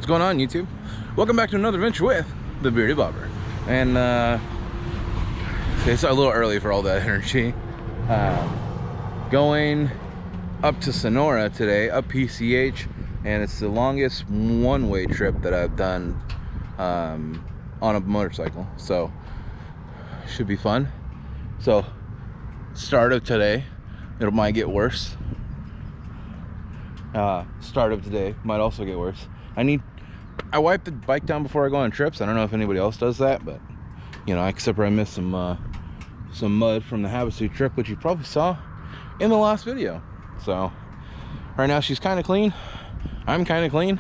going on, YouTube? Welcome back to another adventure with the Bearded Bobber. And it's a little early for all that energy. Going up to Sonora today, up PCH, and it's the longest one-way trip that I've done on a motorcycle. So should be fun. So start of today, it might get worse. Start of today might also get worse. I wipe the bike down before I go on trips. I don't know if anybody else does that, but you know, except for I missed some mud from the Havasu trip, which you probably saw in the last video. So right now she's kind of clean, I'm kind of clean,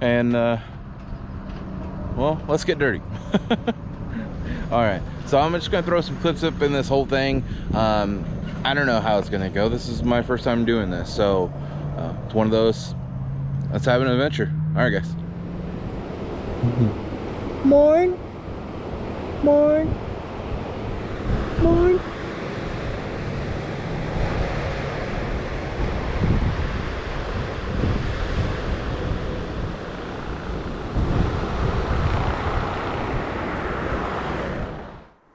and well, let's get dirty. All right, so I'm just gonna throw some clips up in this whole thing. I don't know how it's gonna go. This is my first time doing this, so it's one of those, let's have an adventure. All right, guys. Morn.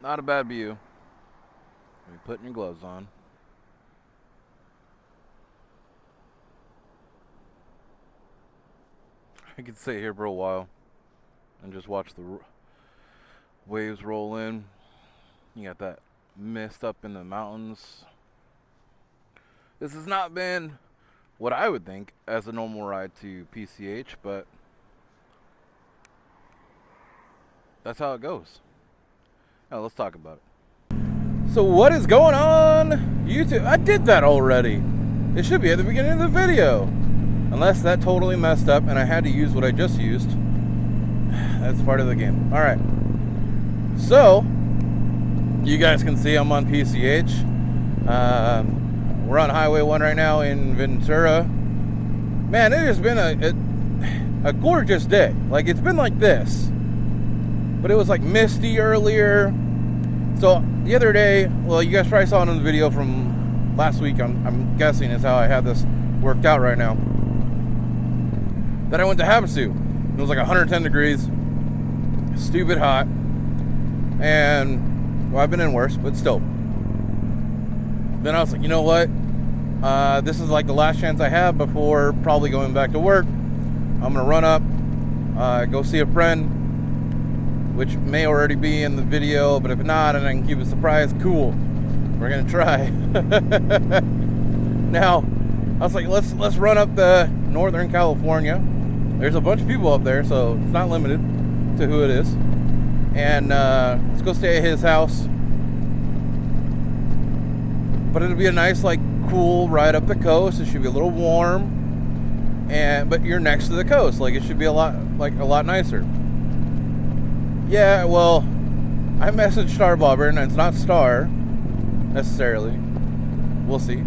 Not a bad view. You're putting your gloves on. I could sit here for a while and just watch the waves roll in. You got that mist up in the mountains. This has not been what I would think as a normal ride to PCH, but that's how it goes. Now let's talk about it. So what is going on, YouTube? I did that already. It should be at the beginning of the video. Unless that totally messed up and I had to use what I just used. That's part of the game. All right. So, you guys can see I'm on PCH. We're on Highway 1 right now in Ventura. Man, it has been a gorgeous day. Like, it's been like this. But it was like misty earlier. So, the other day, well, you guys probably saw it in the video from last week, I'm guessing is how I have this worked out right now. Then I went to Havasu. It was like 110 degrees, stupid hot, and well, I've been in worse, but still. Then I was like, you know what? This is like the last chance I have before probably going back to work. I'm gonna run up, go see a friend, which may already be in the video, but if not, and I can keep it a surprise, cool. We're gonna try. Now, I was like, let's run up the Northern California. There's a bunch of people up there, so it's not limited to who it is. And let's go stay at his house. But it'll be a nice, like, cool ride up the coast. It should be a little warm, but you're next to the coast. Like, it should be a lot nicer. Yeah, well, I messaged Star Bobber, and it's not Star necessarily. We'll see.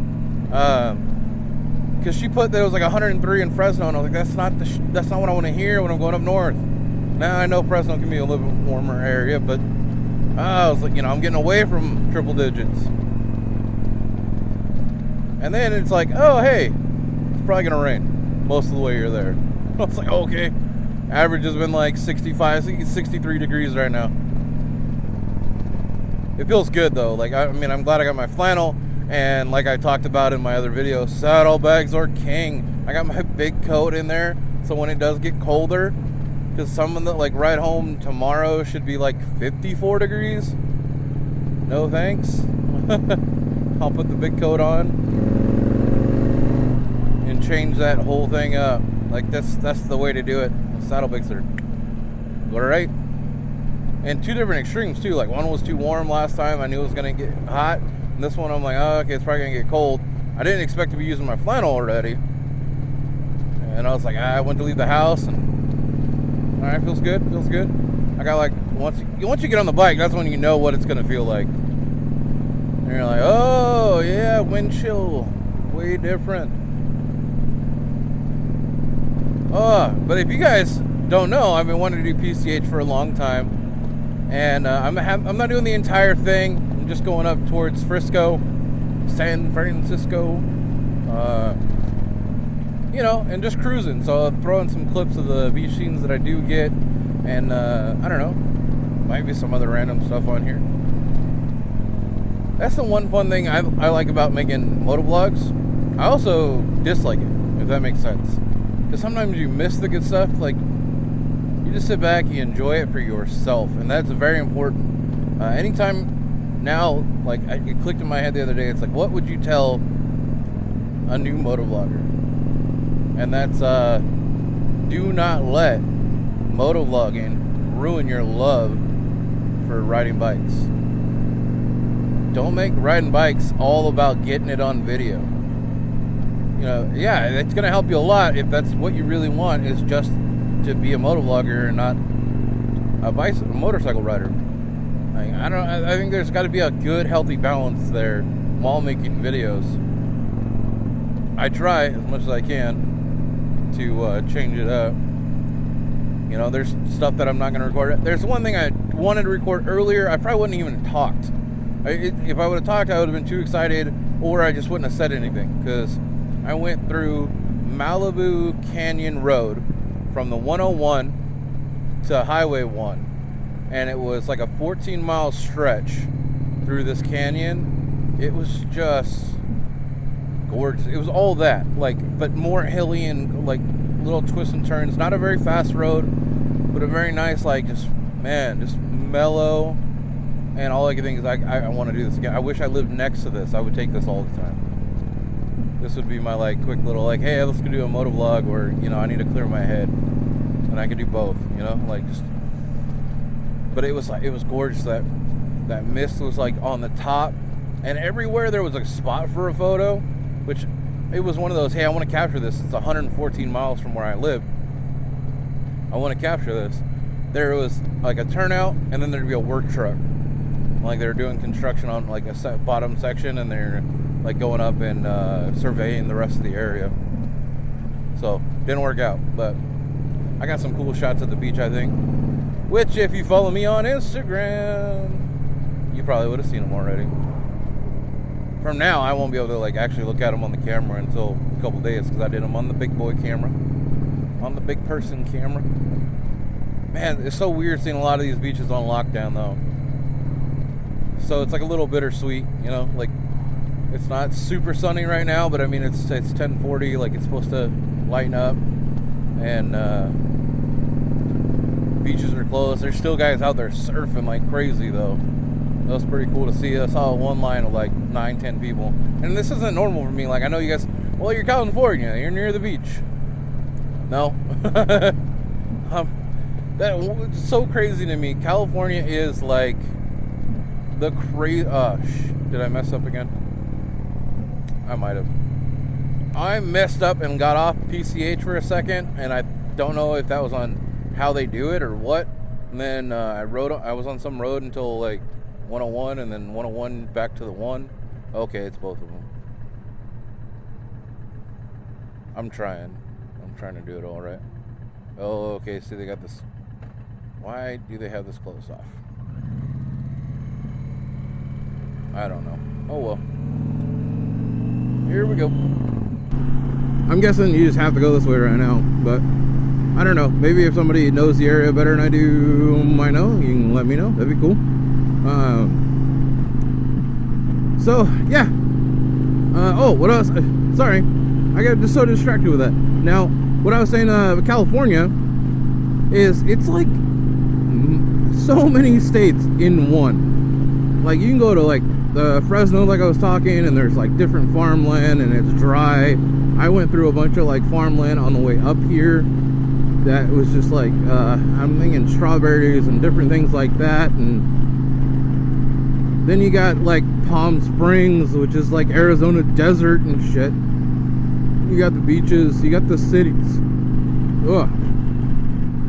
Because she put that it was like 103 in Fresno, and I was like, that's not what I want to hear when I'm going up north. Now I know Fresno can be a little bit warmer area, but I was like, you know, I'm getting away from triple digits. And then it's like, oh, hey, it's probably going to rain most of the way you're there. I was like, okay. Average has been like 65, 63 degrees right now. It feels good, though. Like, I mean, I'm glad I got my flannel. And like I talked about in my other video, saddlebags are king. I got my big coat in there, so when it does get colder, because some of the, like, ride home tomorrow should be like 54 degrees. No thanks. I'll put the big coat on and change that whole thing up. Like, that's the way to do it. Saddlebags are alright. And two different extremes too. Like, one was too warm last time. I knew it was gonna get hot. And this one I'm like, oh, okay, it's probably gonna get cold. I didn't expect to be using my flannel already. And I was like, I went to leave the house, and all right, feels good. I got, like, once you get on the bike, that's when you know what it's gonna feel like. And you're like, oh yeah, wind chill, way different. But if you guys don't know, I've been wanting to do PCH for a long time, and I'm not doing the entire thing. I'm just going up towards Frisco, San Francisco, you know, and just cruising. So I'll throw in some clips of the beach scenes that I do get, and I don't know, might be some other random stuff on here. That's the one fun thing I like about making motovlogs. I also dislike it, if that makes sense, because sometimes you miss the good stuff. Like, you just sit back, you enjoy it for yourself, and that's very important. Anytime now, like, it clicked in my head the other day, it's like, what would you tell a new motovlogger? And that's, do not let motovlogging ruin your love for riding bikes. Don't make riding bikes all about getting it on video. You know, yeah, it's going to help you a lot if that's what you really want, is just to be a motovlogger and not a motorcycle rider. I think there's got to be a good, healthy balance there while making videos. I try as much as I can to change it up. You know, there's stuff that I'm not going to record. There's one thing I wanted to record earlier. I probably wouldn't even have talked. If I would have talked, I would have been too excited, or I just wouldn't have said anything, because I went through Malibu Canyon Road from the 101 to Highway 1, and it was like a 14-mile stretch through this canyon. It was just gorgeous. It was all that, like, but more hilly and like little twists and turns. Not a very fast road, but a very nice, like, just mellow. And all I can think is, I want to do this again. I wish I lived next to this. I would take this all the time. This would be my, like, quick little, like, hey, let's go do a motovlog, or, you know, I need to clear my head. And I could do both, you know, like, just. But it was like, it was gorgeous. That mist was like on the top, and everywhere there was a spot for a photo, which it was one of those, hey, I want to capture this. It's 114 miles from where I live. I want to capture this. There was like a turnout, and then there'd be a work truck. Like, they're doing construction on like a bottom section, and they're like going up and surveying the rest of the area. So didn't work out, but I got some cool shots at the beach, I think, which, if you follow me on Instagram, you probably would have seen them already. From now, I won't be able to like actually look at them on the camera until a couple days, because I did them on the big boy camera, on the big person camera. Man, it's so weird seeing a lot of these beaches on lockdown, though. So it's like a little bittersweet, you know, like, it's not super sunny right now, but I mean, it's 10:40, like, it's supposed to lighten up, and beaches are closed. There's still guys out there surfing like crazy, though. That was pretty cool to see. I saw one line of like 9-10 people, and this isn't normal for me. Like, I know you guys, well, you're California, you're near the beach. No. That's so crazy to me. California is like the crazy. Did I mess up again? I might have. I messed up and got off PCH for a second, and I don't know if that was on how they do it or what. And then I was on some road until like 101, and then 101 back to the 1. Okay, it's both of them. I'm trying to do it all right. Oh, okay. See, they got this. Why do they have this closed off? I don't know. Oh well. Here we go. I'm guessing you just have to go this way right now, but I don't know. Maybe if somebody knows the area better than I do, might know. You can let me know. That'd be cool. So yeah. Oh, what else? Sorry, I got just so distracted with that. Now, what I was saying, California is, it's like so many states in one. Like, you can go to like Fresno, like I was talking, and there's like different farmland, and it's dry. I went through a bunch of like farmland on the way up here that was just like, I'm thinking strawberries and different things like that. And then you got like Palm Springs, which is like Arizona desert and shit. You got the beaches, you got the cities. Ugh.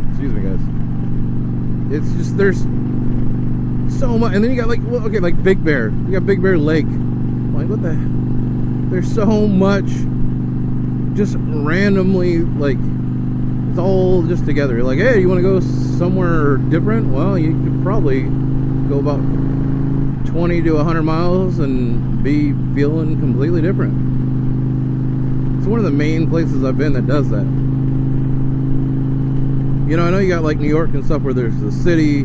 Excuse me, guys. It's just, there's so much. And then you got like, well, okay, like Big Bear. You got Big Bear Lake. Like, what the? There's so much just randomly, like, it's all just together. Like, hey, you want to go somewhere different? Well, you could probably go about 20 to 100 miles and be feeling completely different. It's one of the main places I've been that does that. You know, I know you got like New York and stuff where there's the city,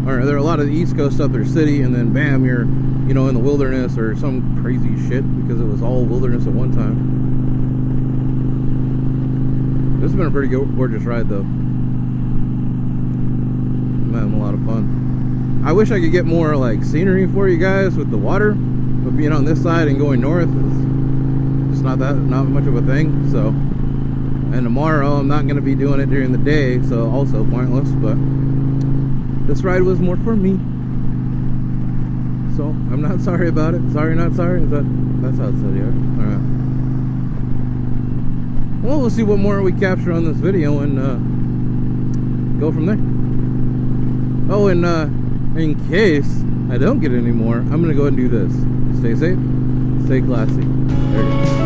or there are a lot of the East Coast stuff, there's city, and then bam, you're, you know, in the wilderness or some crazy shit because it was all wilderness at one time. This has been a pretty gorgeous ride though. I'm having a lot of fun. I wish I could get more like scenery for you guys with the water, but being on this side and going north is just not much of a thing. So, and tomorrow I'm not going to be doing it during the day, so also pointless, but this ride was more for me. So I'm not sorry about it. Sorry, not sorry. That's how it said, yeah. Alright. Well, we'll see what more we capture on this video and go from there. Oh, and in case I don't get any more, I'm gonna go ahead and do this. Stay safe, stay classy. There it is.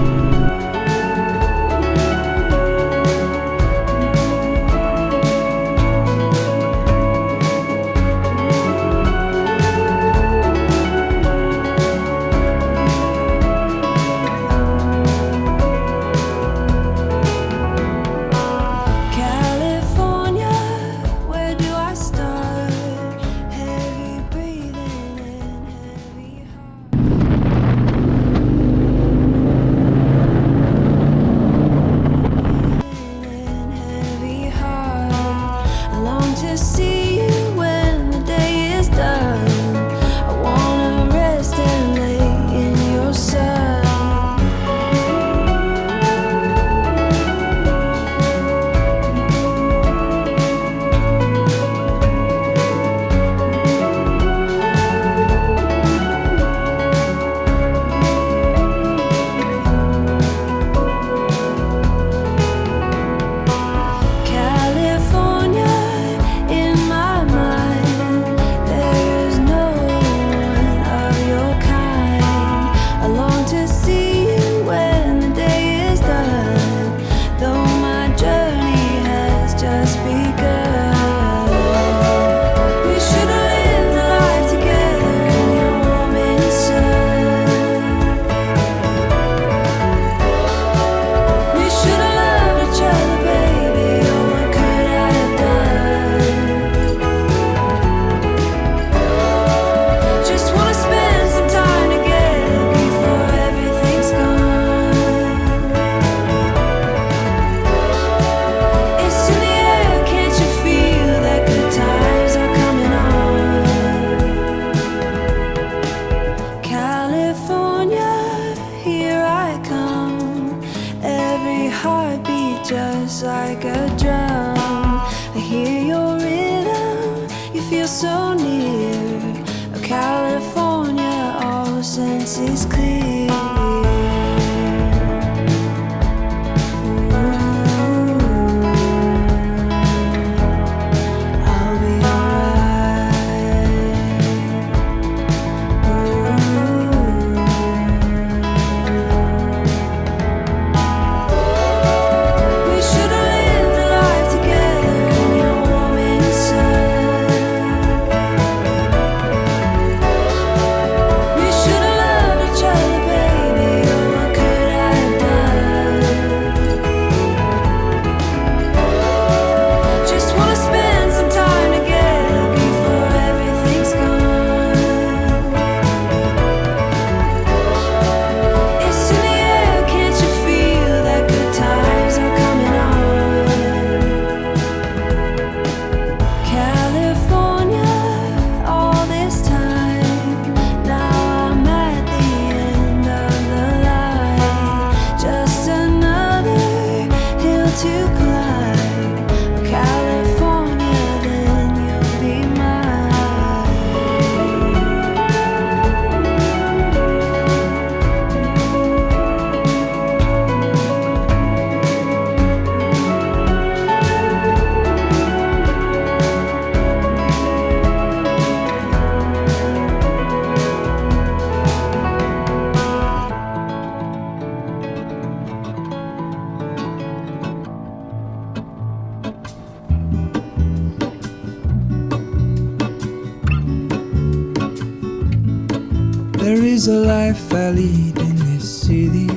There is a life I lead in this city,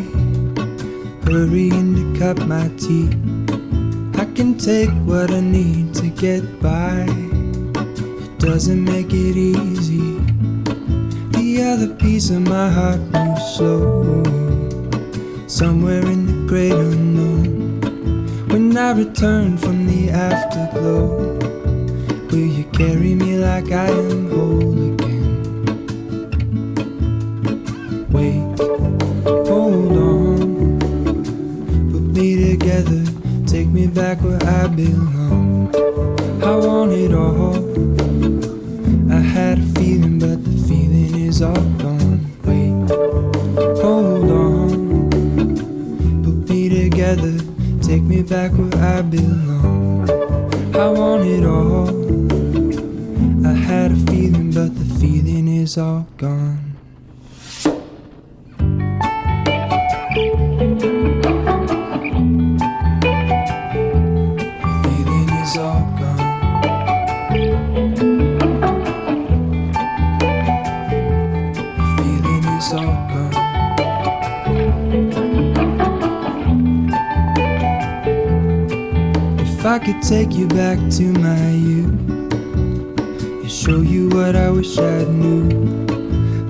a hurrying to cut my teeth. I can take what I need to get by. It doesn't make it easy. The other piece of my heart moves slow, somewhere in the great unknown. When I return from the afterglow, will you carry me like I am whole again? Wait, hold on, put me together, take me back where I belong. I want it all. I had a feeling, but the feeling is all gone. Wait, hold on, put me together, take me back where I belong. I want it all. I had a feeling, but the feeling is all gone. If I could take you back to my youth and show you what I wish I knew.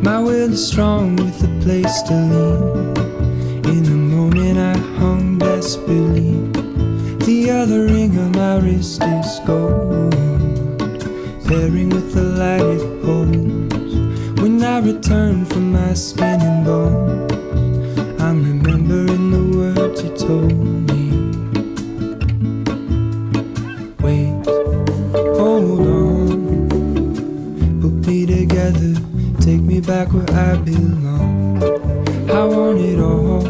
My will is strong with a place to lean. In the moment I hung desperately. The other ring on my wrist is gold, pairing with the light it holds. When I return from my skin and bones, I'm remembering the words you told me. Wait, hold on, put me together, take me back where I belong. I want it all.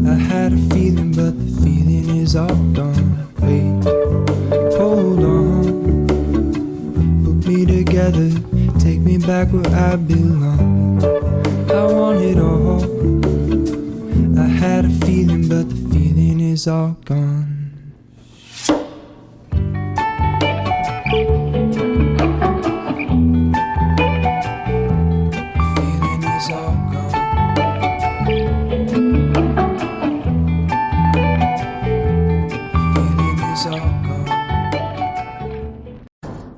I had a feeling, but the feeling is all gone. Wait, hold on, put me together, take me back where I belong. I want it all. I had a feeling, but the feeling is all gone.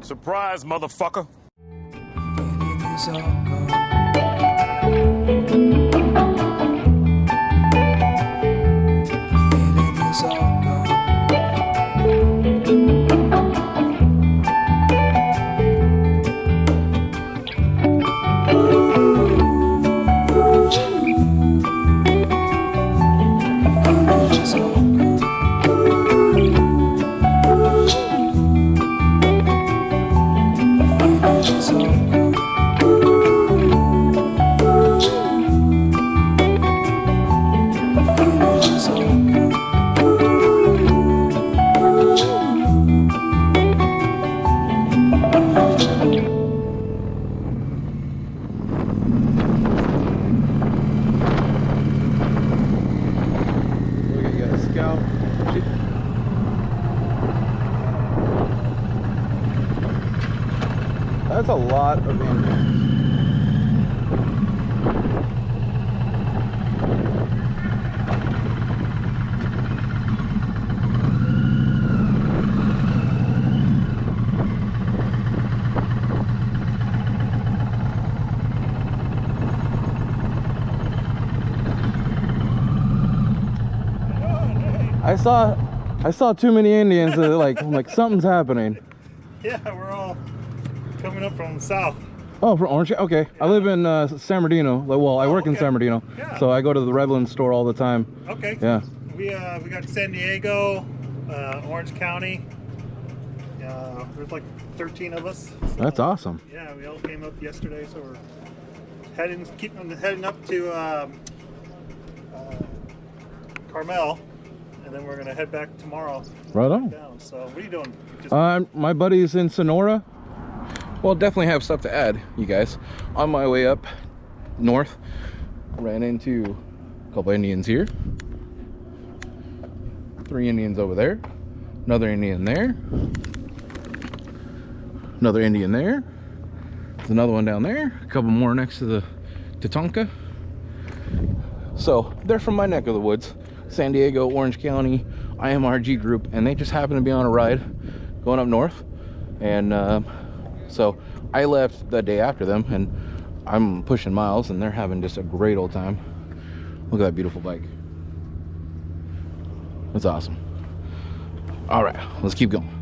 Surprise, motherfucker. That's a lot of Indians. I saw too many Indians. I'm like something's happening. Yeah, we're all coming up from south. Oh, from Orange? Okay. Yeah. I live in San Bernardino. Well, I work in San Bernardino. Yeah. So I go to the Revlon store all the time. Okay. Yeah. We got San Diego, Orange County. There's like 13 of us. So, that's awesome. Yeah, we all came up yesterday, so we're heading up to Carmel, and then we're gonna head back tomorrow. Right on. Down. So what are you doing? My buddy's in Sonora. Well, definitely have stuff to add, you guys. On my way up north, ran into a couple Indians here. 3 Indians over there. Another Indian there. Another Indian there. There's another one down there. A couple more next to the Tatanka. So they're from my neck of the woods, San Diego, Orange County, IMRG group, and they just happened to be on a ride going up north. And so I left the day after them, and I'm pushing miles, and they're having just a great old time. Look at that beautiful bike. That's awesome. All right, let's keep going.